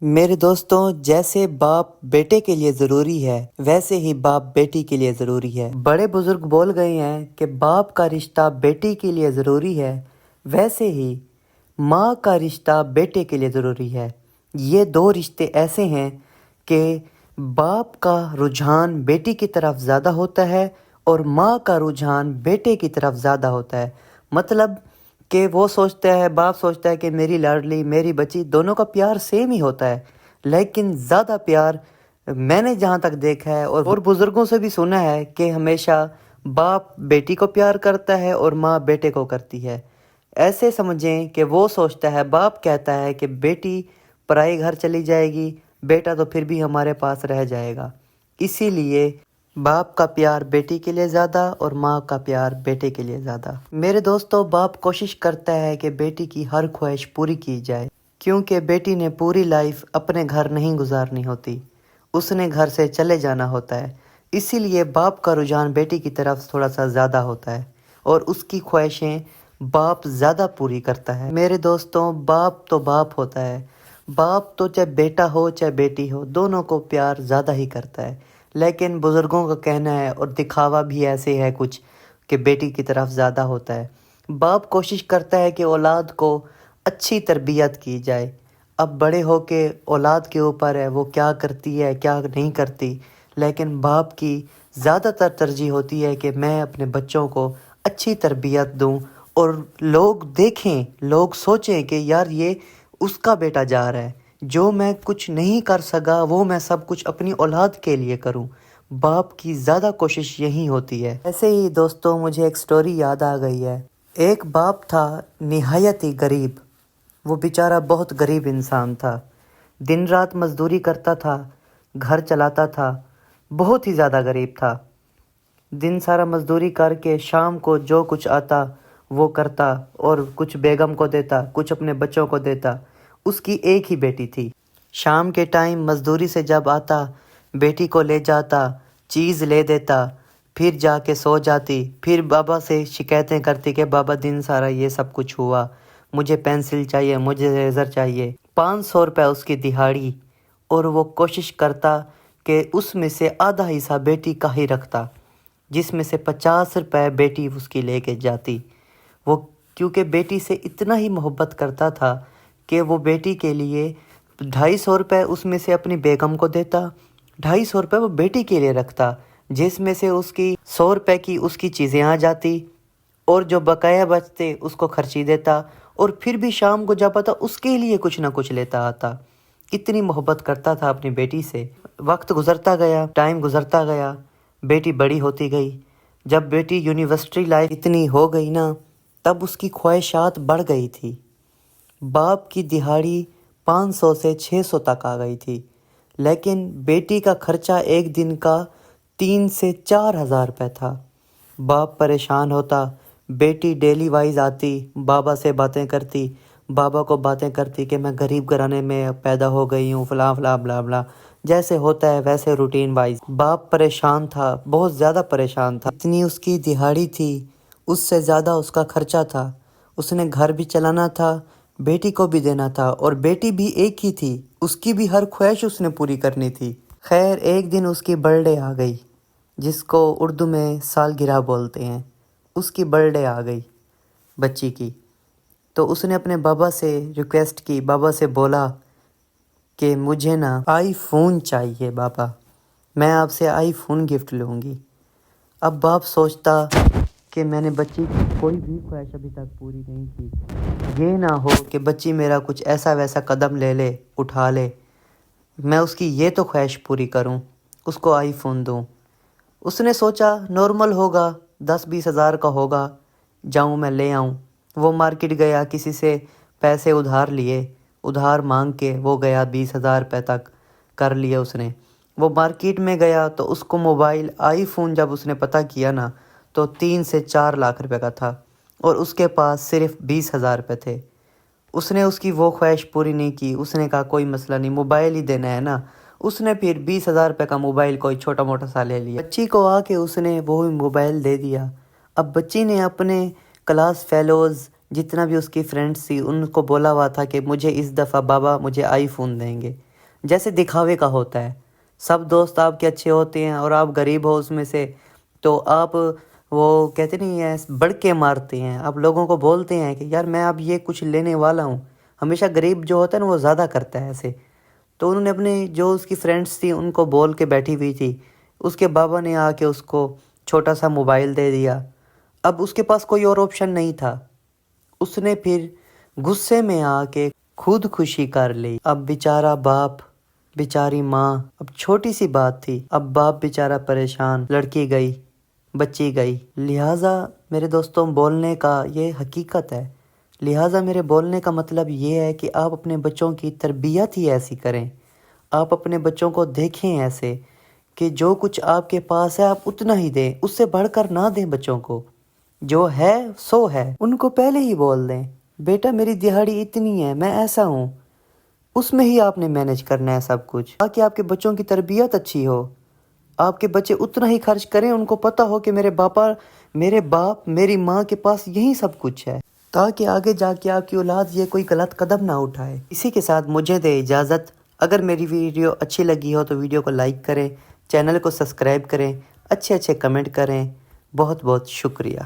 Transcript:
میرے دوستوں، جیسے باپ بیٹے کے لیے ضروری ہے ویسے ہی باپ بیٹی کے لیے ضروری ہے۔ بڑے بزرگ بول گئے ہیں کہ باپ کا رشتہ بیٹی کے لیے ضروری ہے، ویسے ہی ماں کا رشتہ بیٹے کے لیے ضروری ہے۔ یہ دو رشتے ایسے ہیں کہ باپ کا رجحان بیٹی کی طرف زیادہ ہوتا ہے اور ماں کا رجحان بیٹے کی طرف زیادہ ہوتا ہے۔ مطلب کہ وہ سوچتا ہے، باپ سوچتا ہے کہ میری لاڈلی، میری بچی، دونوں کا پیار سیم ہی ہوتا ہے، لیکن زیادہ پیار میں نے جہاں تک دیکھا ہے اور بزرگوں سے بھی سنا ہے کہ ہمیشہ باپ بیٹی کو پیار کرتا ہے اور ماں بیٹے کو کرتی ہے۔ ایسے سمجھیں کہ وہ سوچتا ہے، باپ کہتا ہے کہ بیٹی پرائے گھر چلی جائے گی، بیٹا تو پھر بھی ہمارے پاس رہ جائے گا۔ اسی لیے باپ کا پیار بیٹی کے لیے زیادہ اور ماں کا پیار بیٹے کے لیے زیادہ۔ میرے دوستو، باپ کوشش کرتا ہے کہ بیٹی کی ہر خواہش پوری کی جائے، کیونکہ بیٹی نے پوری لائف اپنے گھر نہیں گزارنی ہوتی، اس نے گھر سے چلے جانا ہوتا ہے۔ اسی لیے باپ کا رجحان بیٹی کی طرف تھوڑا سا زیادہ ہوتا ہے اور اس کی خواہشیں باپ زیادہ پوری کرتا ہے۔ میرے دوستوں، باپ تو باپ ہوتا ہے، باپ تو چاہے بیٹا ہو چاہے بیٹی ہو، دونوں کو پیار زیادہ ہی کرتا ہے۔ لیکن بزرگوں کا کہنا ہے اور دکھاوا بھی ایسے ہے کچھ کہ بیٹی کی طرف زیادہ ہوتا ہے۔ باپ کوشش کرتا ہے کہ اولاد کو اچھی تربیت کی جائے۔ اب بڑے ہو کے اولاد کے اوپر ہے وہ کیا کرتی ہے کیا نہیں کرتی، لیکن باپ کی زیادہ تر ترجیح ہوتی ہے کہ میں اپنے بچوں کو اچھی تربیت دوں اور لوگ دیکھیں، لوگ سوچیں کہ یار یہ اس کا بیٹا جا رہا ہے، جو میں کچھ نہیں کر سکا وہ میں سب کچھ اپنی اولاد کے لیے کروں۔ باپ کی زیادہ کوشش یہی ہوتی ہے۔ ایسے ہی دوستوں، مجھے ایک سٹوری یاد آ گئی ہے۔ ایک باپ تھا نہایت ہی غریب، وہ بیچارہ بہت غریب انسان تھا، دن رات مزدوری کرتا تھا، گھر چلاتا تھا، بہت ہی زیادہ غریب تھا۔ دن سارا مزدوری کر کے شام کو جو کچھ آتا وہ کرتا اور کچھ بیگم کو دیتا، کچھ اپنے بچوں کو دیتا۔ اس کی ایک ہی بیٹی تھی۔ شام کے ٹائم مزدوری سے جب آتا، بیٹی کو لے جاتا، چیز لے دیتا، پھر جا کے سو جاتی، پھر بابا سے شکایتیں کرتی کہ بابا دن سارا یہ سب کچھ ہوا، مجھے پینسل چاہیے، مجھے ریزر چاہیے۔ 500 روپے اس کی دہاڑی، اور وہ کوشش کرتا کہ اس میں سے آدھا حصہ بیٹی کا ہی رکھتا، جس میں سے 50 روپے بیٹی اس کی لے کے جاتی۔ وہ کیونکہ بیٹی سے اتنا ہی محبت کرتا تھا کہ وہ بیٹی کے لیے 250 روپے اس میں سے اپنی بیگم کو دیتا، 250 روپے وہ بیٹی کے لیے رکھتا، جس میں سے اس کی 100 روپے کی اس کی چیزیں آ جاتی اور جو بقایا بچتے اس کو خرچی دیتا، اور پھر بھی شام کو جب آتا اس کے لیے کچھ نہ کچھ لیتا آتا۔ اتنی محبت کرتا تھا اپنی بیٹی سے۔ وقت گزرتا گیا، ٹائم گزرتا گیا، بیٹی بڑی ہوتی گئی۔ جب بیٹی یونیورسٹی لائف اتنی ہو گئی نا، تب اس کی خواہشات بڑھ گئی تھی۔ باپ کی دہاڑی 500 سے 600 تک آ گئی تھی، لیکن بیٹی کا خرچہ ایک دن کا 3 سے 4 ہزار روپے تھا۔ باپ پریشان ہوتا، بیٹی ڈیلی وائز آتی، بابا سے باتیں کرتی، بابا کو باتیں کرتی کہ میں غریب گھرانے میں پیدا ہو گئی ہوں، فلاں فلاں بلا بلا، جیسے ہوتا ہے ویسے روٹین وائز۔ باپ پریشان تھا، بہت زیادہ پریشان تھا۔ اتنی اس کی دہاڑی تھی، اس سے زیادہ اس کا خرچہ تھا، اس نے گھر بھی چلانا تھا، بیٹی کو بھی دینا تھا، اور بیٹی بھی ایک ہی تھی، اس کی بھی ہر خواہش اس نے پوری کرنی تھی۔ خیر، ایک دن اس کی برتھ ڈے آ گئی، جس کو اردو میں سالگرہ بولتے ہیں۔ اس کی برتھ ڈے آ گئی بچی کی، تو اس نے اپنے بابا سے ریکویسٹ کی، بابا سے بولا کہ مجھے نا آئی فون چاہیے بابا، میں آپ سے آئی فون گفٹ لوں گی۔ اب باپ سوچتا کہ میں نے بچی کی کوئی بھی خواہش ابھی تک پوری نہیں کی، یہ نہ ہو کہ بچی میرا کچھ ایسا ویسا قدم لے لے، اٹھا لے، میں اس کی یہ تو خواہش پوری کروں، اس کو آئی فون دوں۔ اس نے سوچا نارمل ہوگا، 10-20 ہزار کا ہوگا، جاؤں میں لے آؤں۔ وہ مارکیٹ گیا، کسی سے پیسے ادھار لیے، ادھار مانگ کے وہ گیا، 20 ہزار روپے تک کر لیے اس نے۔ وہ مارکیٹ میں گیا تو اس کو موبائل آئی فون جب اس نے پتہ کیا نا، تو 3 سے 4 لاکھ روپے کا تھا، اور اس کے پاس صرف 20 ہزار روپے تھے۔ اس نے اس کی وہ خواہش پوری نہیں کی، اس نے کہا کوئی مسئلہ نہیں، موبائل ہی دینا ہے نا۔ اس نے پھر 20 ہزار روپے کا موبائل کوئی چھوٹا موٹا سا لے لیا، بچی کو آ کے اس نے وہ موبائل دے دیا۔ اب بچی نے اپنے کلاس فیلوز جتنا بھی اس کی فرینڈس تھی ان کو بولا ہوا تھا کہ مجھے اس دفعہ بابا مجھے آئی فون دیں گے۔ جیسے دکھاوے کا ہوتا ہے. سب دوست آپ کے اچھے ہوتے ہیں اور آپ غریب ہو اس میں سے، تو آپ وہ کہتے نہیں ہیں بڑھ کے مارتے ہیں. آپ لوگوں کو بولتے ہیں کہ یار میں اب یہ کچھ لینے والا ہوں. ہمیشہ غریب جو ہوتا ہے نا وہ زیادہ کرتا ہے ایسے. تو انہوں نے اپنے جو اس کی فرینڈس تھی ان کو بول کے بیٹھی ہوئی تھی. اس کے بابا نے آ کے اس کو چھوٹا سا موبائل دے دیا. اب اس کے پاس کوئی اور آپشن نہیں تھا. اس نے پھر غصے میں آ کے خود خوشی کر لی. اب بیچارہ باپ، بیچاری ماں، اب چھوٹی سی بات تھی. اب باپ بیچارہ پریشان، لڑکی گئی، بچی گئی. لہٰذا میرے دوستوں بولنے کا یہ حقیقت ہے. لہٰذا میرے بولنے کا مطلب یہ ہے کہ آپ اپنے بچوں کی تربیت ہی ایسی کریں. آپ اپنے بچوں کو دیکھیں ایسے کہ جو کچھ آپ کے پاس ہے آپ اتنا ہی دیں، اس سے بڑھ کر نہ دیں. بچوں کو جو ہے سو ہے. ان کو پہلے ہی بول دیں بیٹا میری دہاڑی اتنی ہے، میں ایسا ہوں. اس میں ہی آپ نے مینیج کرنا ہے سب کچھ، تاکہ آپ کے بچوں کی تربیت اچھی ہو. آپ کے بچے اتنا ہی خرچ کریں، ان کو پتہ ہو کہ میرے باپ میری ماں کے پاس یہی سب کچھ ہے، تاکہ آگے جا کے آپ کی اولاد یہ کوئی غلط قدم نہ اٹھائے. اسی کے ساتھ مجھے دے اجازت. اگر میری ویڈیو اچھی لگی ہو تو ویڈیو کو لائک کریں، چینل کو سبسکرائب کریں، اچھے کمنٹ کریں. بہت بہت شکریہ.